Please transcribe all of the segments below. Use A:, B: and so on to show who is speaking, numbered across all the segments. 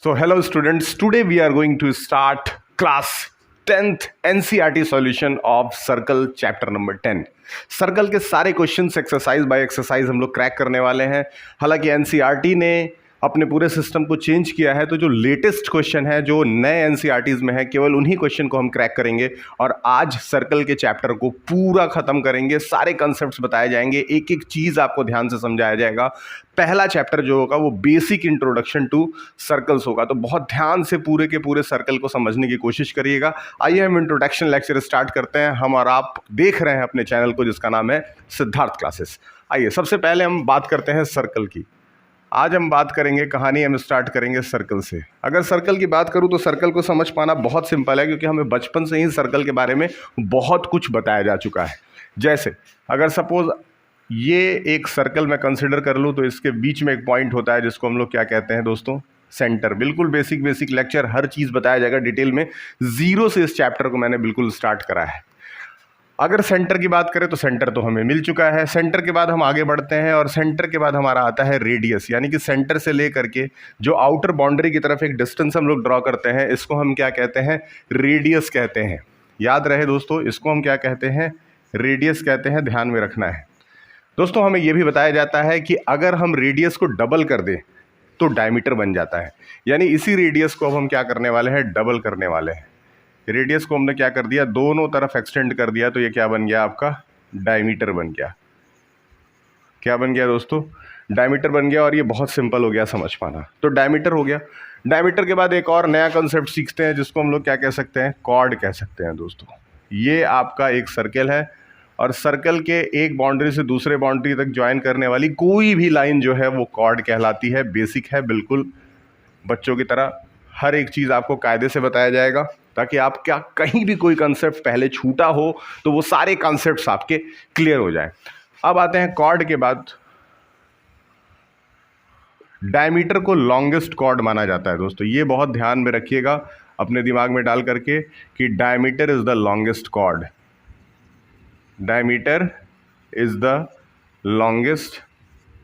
A: So hello students, today we are going to start class 10th NCERT solution of circle chapter number 10. Circle के सारे questions exercise by exercise हम लोग crack करने वाले हैं। हालांकि एनसीईआरटी ने अपने पूरे सिस्टम को चेंज किया है, तो जो लेटेस्ट क्वेश्चन है जो नए एनसीईआरटीज में है केवल उन्हीं क्वेश्चन को हम क्रैक करेंगे और आज सर्कल के चैप्टर को पूरा खत्म करेंगे। सारे कॉन्सेप्ट्स बताए जाएंगे, एक एक चीज़ आपको ध्यान से समझाया जाएगा। पहला चैप्टर जो होगा वो बेसिक इंट्रोडक्शन टू सर्कल्स होगा, तो बहुत ध्यान से पूरे के पूरे सर्कल को समझने की कोशिश करिएगा। आइए हम इंट्रोडक्शन लेक्चर स्टार्ट करते हैं। हम और आप देख रहे हैं अपने चैनल को जिसका नाम है सिद्धार्थ क्लासेस। आइए सबसे पहले हम बात करते हैं सर्कल की। आज हम बात करेंगे, कहानी हम स्टार्ट करेंगे सर्कल से। अगर सर्कल की बात करूं तो सर्कल को समझ पाना बहुत सिंपल है, क्योंकि हमें बचपन से ही सर्कल के बारे में बहुत कुछ बताया जा चुका है। जैसे अगर सपोज ये एक सर्कल मैं कंसिडर कर लूं तो इसके बीच में एक पॉइंट होता है जिसको हम लोग क्या कहते हैं दोस्तों, सेंटर। बिल्कुल बेसिक लेक्चर, हर चीज़ बताया जाएगा डिटेल में। जीरो से इस चैप्टर को मैंने बिल्कुल स्टार्ट करा है। अगर सेंटर की बात करें तो सेंटर तो हमें मिल चुका है। सेंटर के बाद हम आगे बढ़ते हैं और सेंटर के बाद हमारा आता है रेडियस, यानी कि सेंटर से लेकर के जो आउटर बाउंड्री की तरफ एक डिस्टेंस हम लोग ड्रॉ करते हैं, इसको हम क्या कहते हैं, रेडियस कहते हैं। याद रहे दोस्तों, इसको हम क्या कहते हैं, रेडियस कहते हैं, ध्यान में रखना है। दोस्तों हमें यह भी बताया जाता है कि अगर हम रेडियस को डबल कर दें तो डायमीटर बन जाता है, यानी इसी रेडियस को अब हम क्या करने वाले हैं, डबल करने वाले हैं। रेडियस को हमने क्या कर दिया, दोनों तरफ एक्सटेंड कर दिया, तो ये क्या बन गया, आपका डायमीटर बन गया। क्या बन गया दोस्तों, डायमीटर बन गया। और ये बहुत सिंपल हो गया समझ पाना, तो डायमीटर हो गया। डायमीटर के बाद एक और नया कॉन्सेप्ट सीखते हैं जिसको हम लोग क्या कह सकते हैं, कॉर्ड कह सकते हैं दोस्तों। ये आपका एक सर्कल है और सर्कल के एक बाउंड्री से दूसरे बाउंड्री तक ज्वाइन करने वाली कोई भी लाइन जो है वो कॉर्ड कहलाती है। बेसिक है, बिल्कुल बच्चों की तरह हर एक चीज़ आपको कायदे से बताया जाएगा, ताकि आप क्या कहीं भी कोई कंसेप्ट पहले छूटा हो तो वो सारे कंसेप्ट्स आपके क्लियर हो जाएं। अब आते हैं कॉर्ड के बाद। डायमीटर को लॉन्गेस्ट कॉर्ड माना जाता है दोस्तों, ये बहुत ध्यान में रखिएगा अपने दिमाग में डाल करके कि diameter is the longest chord. Diameter is the longest,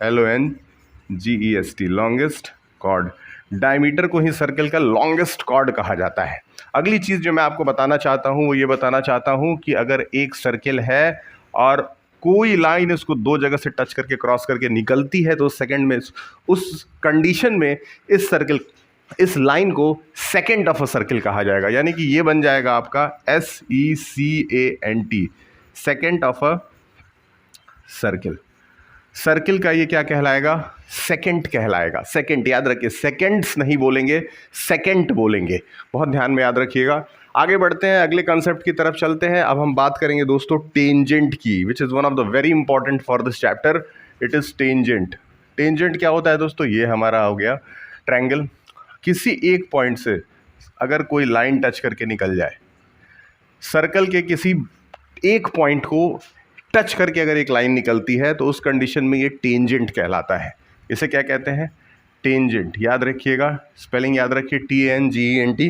A: LONGEST, longest chord. Diameter को ही सर्कल का लॉन्गेस्ट कॉर्ड कहा जाता है। अगली चीज़ जो मैं आपको बताना चाहता हूँ वो ये बताना चाहता हूँ कि अगर एक सर्कल है और कोई लाइन इसको दो जगह से टच करके क्रॉस करके निकलती है तो सेकंड में उस कंडीशन में इस सर्कल, इस लाइन को सेकंड ऑफ अ सर्कल कहा जाएगा। यानी कि ये बन जाएगा आपका SECANT, second of a circle. Circle का ये क्या कहलाएगा, सेकंड कहलाएगा। सेकंड याद रखिए, सेकंड्स नहीं बोलेंगे, सेकंड बोलेंगे, बहुत ध्यान में याद रखिएगा। आगे बढ़ते हैं, अगले कॉन्सेप्ट की तरफ चलते हैं। अब हम बात करेंगे दोस्तों टेंजेंट की, which is one of the very important for this chapter. It is tangent. Tangent क्या होता है दोस्तों, ये हमारा हो गया ट्रायंगल। किसी एक पॉइंट से अगर कोई लाइन टच करके निकल जाए, सर्कल के किसी एक पॉइंट को टच करके अगर एक लाइन निकलती है तो उस कंडीशन में ये टेंजेंट कहलाता है। इसे क्या कहते हैं, टेंजेंट। याद रखिएगा, स्पेलिंग याद रखिए, TANGENT,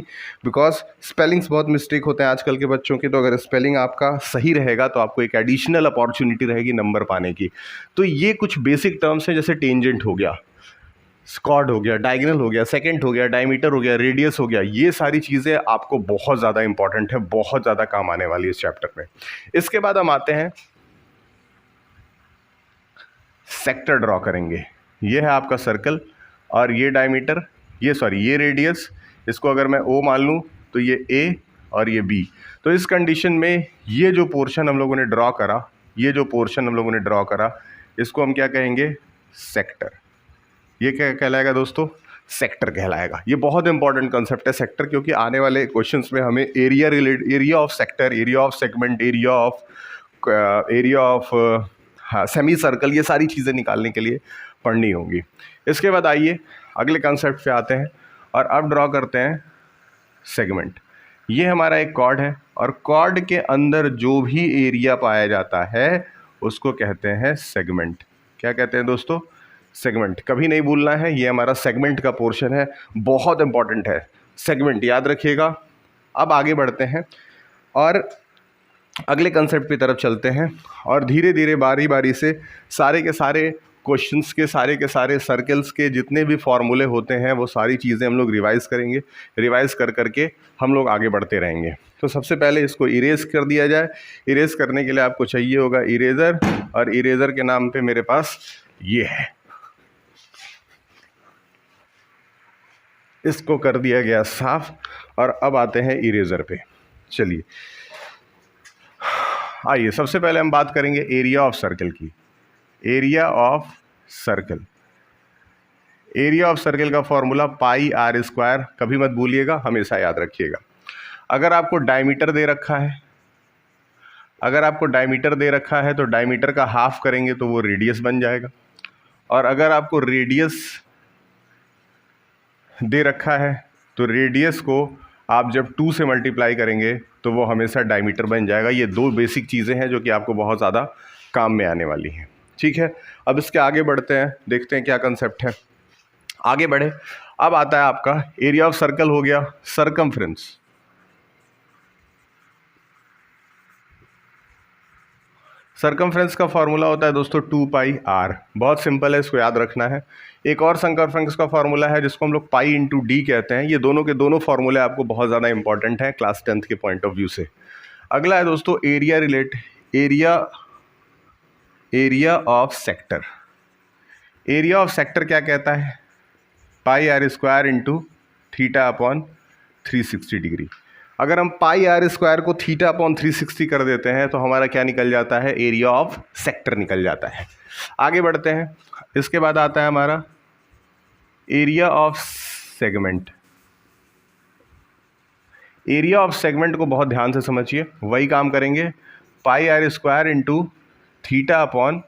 A: बिकॉज स्पेलिंग्स बहुत मिस्टेक होते हैं आजकल के बच्चों के। तो अगर स्पेलिंग आपका सही रहेगा तो आपको एक एडिशनल अपॉर्चुनिटी रहेगी नंबर पाने की। तो ये कुछ बेसिक टर्म्स हैं, जैसे टेंजेंट हो गया, स्कॉर्ड हो गया, डायगोनल हो गया, सेकंड हो गया, डायमीटर हो गया, रेडियस हो गया। ये सारी चीज़ें आपको बहुत ज़्यादा इंपॉर्टेंट है, बहुत ज़्यादा काम आने वाली है इस चैप्टर में। इसके बाद हम आते हैं, सेक्टर ड्रॉ करेंगे। ये है आपका सर्कल और ये डायमीटर, ये रेडियस। इसको अगर मैं O मान लूँ तो ये A और ये B। तो इस कंडीशन में ये जो पोर्शन हम लोगों ने ड्रॉ करा, इसको हम क्या कहेंगे, सेक्टर। ये क्या कहलाएगा दोस्तों, सेक्टर कहलाएगा। ये बहुत इंपॉर्टेंट कंसेप्ट है सेक्टर, क्योंकि आने वाले क्वेश्चंस में हमें area of sector, area of segment, area of semi circle, ये सारी चीज़ें निकालने के लिए पढ़नी होंगी। इसके बाद आइए अगले कॉन्सेप्ट पे आते हैं और अब ड्रॉ करते हैं सेगमेंट। ये हमारा एक कॉर्ड है और कॉर्ड के अंदर जो भी एरिया पाया जाता है उसको कहते हैं सेगमेंट। क्या कहते हैं दोस्तों, सेगमेंट। कभी नहीं भूलना है, ये हमारा सेगमेंट का पोर्शन है, बहुत इंपॉर्टेंट है, सेगमेंट याद रखिएगा। अब आगे बढ़ते हैं और अगले कंसेप्ट की तरफ चलते हैं और धीरे धीरे बारी बारी से सारे के सारे क्वेश्चंस के सारे सर्कल्स के जितने भी फॉर्मूले होते हैं वो सारी चीज़ें हम लोग रिवाइज़ करेंगे। रिवाइज़ कर करके हम लोग आगे बढ़ते रहेंगे। तो सबसे पहले इसको इरेज कर दिया जाए। इरेज करने के लिए आपको चाहिए होगा इरेज़र, और इरेज़र के नाम पे मेरे पास ये है। इसको कर दिया गया साफ, और अब आते हैं इरेज़र पे। चलिए आइए, सबसे पहले हम बात करेंगे एरिया ऑफ सर्कल की। Area of circle, area of circle का फॉर्मूला पाई आर स्क्वायर, कभी मत भूलिएगा, हमेशा याद रखिएगा। अगर आपको डायमीटर दे रखा है, अगर आपको डायमीटर दे रखा है तो डायमीटर का हाफ करेंगे तो वो रेडियस बन जाएगा, और अगर आपको रेडियस दे रखा है तो रेडियस को आप जब 2 से मल्टीप्लाई करेंगे तो वो हमेशा डायमीटर बन जाएगा। ये दो बेसिक चीज़ें हैं जो कि आपको बहुत ज़्यादा काम में आने वाली हैं। ठीक है, अब इसके आगे बढ़ते हैं, देखते हैं क्या कंसेप्ट है। आगे बढ़े, अब आता है आपका एरिया ऑफ सर्कल हो गया सरकमफ्रेंस। सरकमफ्रेंस का फॉर्मूला होता है दोस्तों 2 पाई आर, बहुत सिंपल है, इसको याद रखना है। एक और सरकमफ्रेंस का फॉर्मूला है जिसको हम लोग पाई इंटू डी कहते हैं। ये दोनों के दोनों फॉर्मूले आपको बहुत ज़्यादा इंपॉर्टेंट हैं क्लास 10th के पॉइंट ऑफ व्यू से। अगला है दोस्तों area of sector. Area of sector क्या कहता है? Pi r square into theta upon 360 degree. अगर हम पाई आर स्क्वायर को थीटा अपॉन 360 कर देते हैं तो हमारा क्या निकल जाता है? एरिया ऑफ सेक्टर निकल जाता है। आगे बढ़ते हैं, इसके बाद आता है हमारा area of segment. Area of segment को बहुत ध्यान से समझिए, वही काम करेंगे, pi r square into theta upon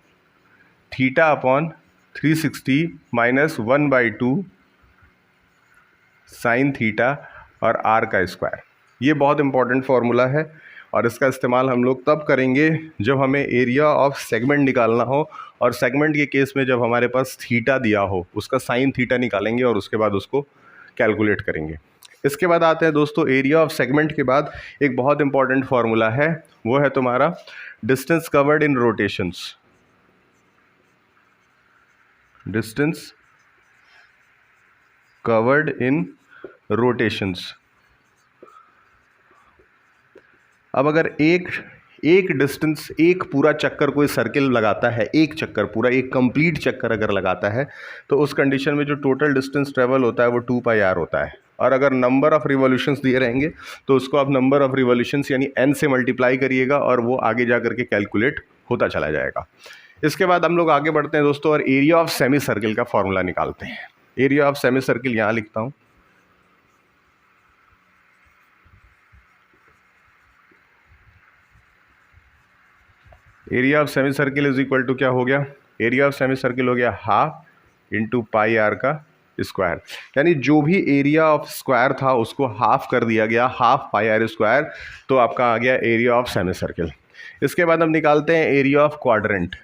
A: 360 minus 1/2 sine theta और आर का स्क्वायर। ये बहुत इंपॉर्टेंट फार्मूला है और इसका इस्तेमाल हम लोग तब करेंगे जब हमें एरिया ऑफ सेगमेंट निकालना हो, और सेगमेंट के केस में जब हमारे पास थीटा दिया हो उसका साइन थीटा निकालेंगे और उसके बाद उसको कैलकुलेट करेंगे। इसके बाद आते हैं दोस्तों एरिया ऑफ सेगमेंट के बाद एक बहुत इंपॉर्टेंट फार्मूला है, वो है तुम्हारा distance covered in rotations. Distance covered in rotations. अब अगर एक डिस्टेंस, एक पूरा चक्कर कोई सर्किल लगाता है, एक चक्कर पूरा, एक कंप्लीट चक्कर अगर लगाता है तो उस कंडीशन में जो टोटल डिस्टेंस ट्रेवल होता है वो 2 पाई आर होता है। और अगर नंबर ऑफ़ रिवॉल्यूशंस दिए रहेंगे तो उसको आप नंबर ऑफ़ रिवॉल्यूशंस यानी n से मल्टीप्लाई करिएगा और वो आगे जा करके कैलकुलेट होता चला जाएगा। इसके बाद हम लोग आगे बढ़ते हैं दोस्तों और एरिया ऑफ सेमी सर्किल का फॉर्मूला निकालते हैं। एरिया ऑफ सेमी सर्किल यहाँ लिखता हूँ, area of semi circle is equal to क्या हो गया? एरिया ऑफ सेमी सर्किल हो गया हाफ इंटू पाई आर का स्क्वायर, यानी जो भी एरिया ऑफ स्क्वायर था उसको हाफ कर दिया गया, हाफ पाई आर स्क्वायर, तो आपका आ गया एरिया ऑफ सेमी सर्किल। इसके बाद हम निकालते हैं एरिया ऑफ क्वाड्रेंट।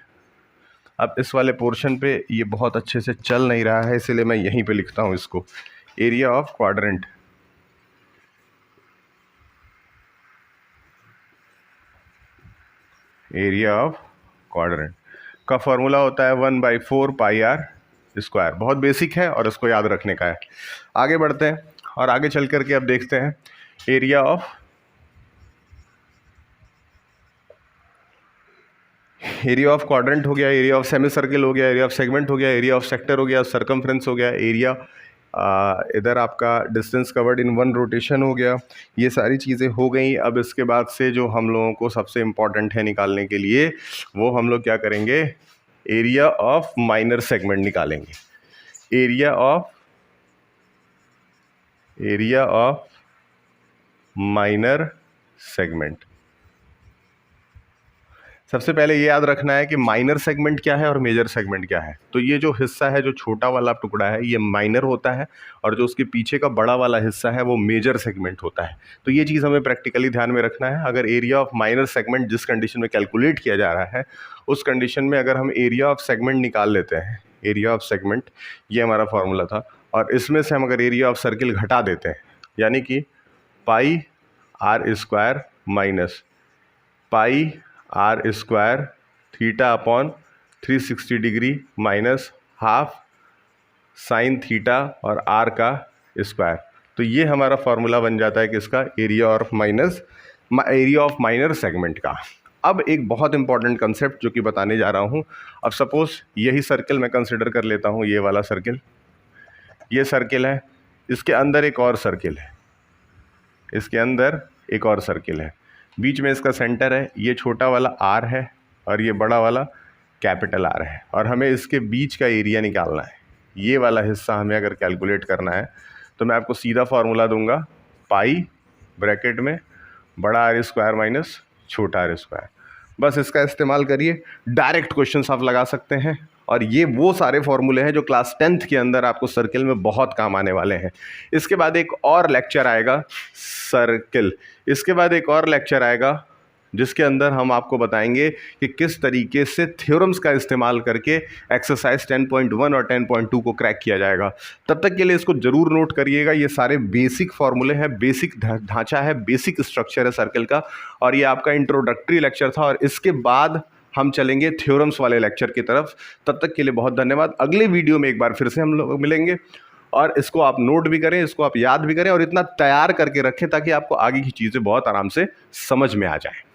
A: अब इस वाले पोर्शन पे ये बहुत अच्छे से चल नहीं रहा है, इसलिए मैं यहीं पे लिखता हूँ इसको, area of quadrant. Area of quadrant का फॉर्मूला होता है 1/4 पाई आर स्क्वायर। बहुत बेसिक है और इसको याद रखने का है। आगे बढ़ते हैं और आगे चल करके अब देखते हैं एरिया ऑफ क्वाड्रेंट हो गया, एरिया ऑफ सेमी सर्किल हो गया, एरिया ऑफ सेगमेंट हो गया, एरिया ऑफ सेक्टर हो गया, सरकमफ्रेंस हो गया, एरिया इधर आपका डिस्टेंस कवर्ड इन 1 रोटेशन हो गया। ये सारी चीज़ें हो गई। अब इसके बाद से जो हम लोगों को सबसे इम्पॉर्टेंट है निकालने के लिए, वो हम लोग क्या करेंगे? एरिया ऑफ माइनर सेगमेंट निकालेंगे। Area of minor segment. सबसे पहले ये याद रखना है कि माइनर सेगमेंट क्या है और मेजर सेगमेंट क्या है। तो ये जो हिस्सा है, जो छोटा वाला टुकड़ा है, ये माइनर होता है, और जो उसके पीछे का बड़ा वाला हिस्सा है वो मेजर सेगमेंट होता है। तो ये चीज़ हमें प्रैक्टिकली ध्यान में रखना है। अगर एरिया ऑफ माइनर सेगमेंट जिस कंडीशन में कैलकुलेट किया जा रहा है, उस कंडीशन में अगर हम एरिया ऑफ सेगमेंट निकाल लेते हैं, एरिया ऑफ सेगमेंट, ये हमारा फॉर्मूला था, और इसमें से हम अगर एरिया ऑफ सर्किल घटा देते हैं, यानी कि pi r square minus pi r square theta upon 360 degree minus half sine theta और आर का स्क्वायर। तो ये हमारा फॉर्मूला बन जाता है किसका, एरिया ऑफ माइनर सेगमेंट का। अब एक बहुत इंपॉर्टेंट कंसेप्ट जो कि बताने जा रहा हूँ। अब सपोज यही सर्कल मैं कंसिडर कर लेता हूँ, ये वाला सर्कल, ये सर्कल है, इसके अंदर एक और सर्कल है, इसके अंदर एक और सर्कल है, बीच में इसका सेंटर है, ये छोटा वाला आर है और ये बड़ा वाला कैपिटल आर है, और हमें इसके बीच का एरिया निकालना है। ये वाला हिस्सा हमें अगर कैलकुलेट करना है तो मैं आपको सीधा फार्मूला दूंगा, पाई ब्रैकेट में बड़ा आर स्क्वायर माइनस छोटा आर स्क्वायर। बस इसका इस्तेमाल करिए, डायरेक्ट क्वेश्चंस आप लगा सकते हैं। और ये वो सारे फॉर्मूले हैं जो क्लास 10th के अंदर आपको सर्कल में बहुत काम आने वाले हैं। इसके बाद एक और लेक्चर आएगा सर्कल, इसके बाद एक और लेक्चर आएगा जिसके अंदर हम आपको बताएंगे कि किस तरीके से थ्योरम्स का इस्तेमाल करके एक्सरसाइज 10.1 और 10.2 को क्रैक किया जाएगा। तब तक के लिए इसको ज़रूर नोट करिएगा, ये सारे बेसिक फॉर्मूले हैं, बेसिक ढांचा है, बेसिक स्ट्रक्चर है सर्कल का। और ये आपका इंट्रोडक्टरी लेक्चर था, और इसके बाद हम चलेंगे थ्योरम्स वाले लेक्चर की तरफ। तब तक के लिए बहुत धन्यवाद। अगले वीडियो में एक बार फिर से हम लोग मिलेंगे, और इसको आप नोट भी करें, इसको आप याद भी करें, और इतना तैयार करके रखें ताकि आपको आगे की चीज़ें बहुत आराम से समझ में आ जाए।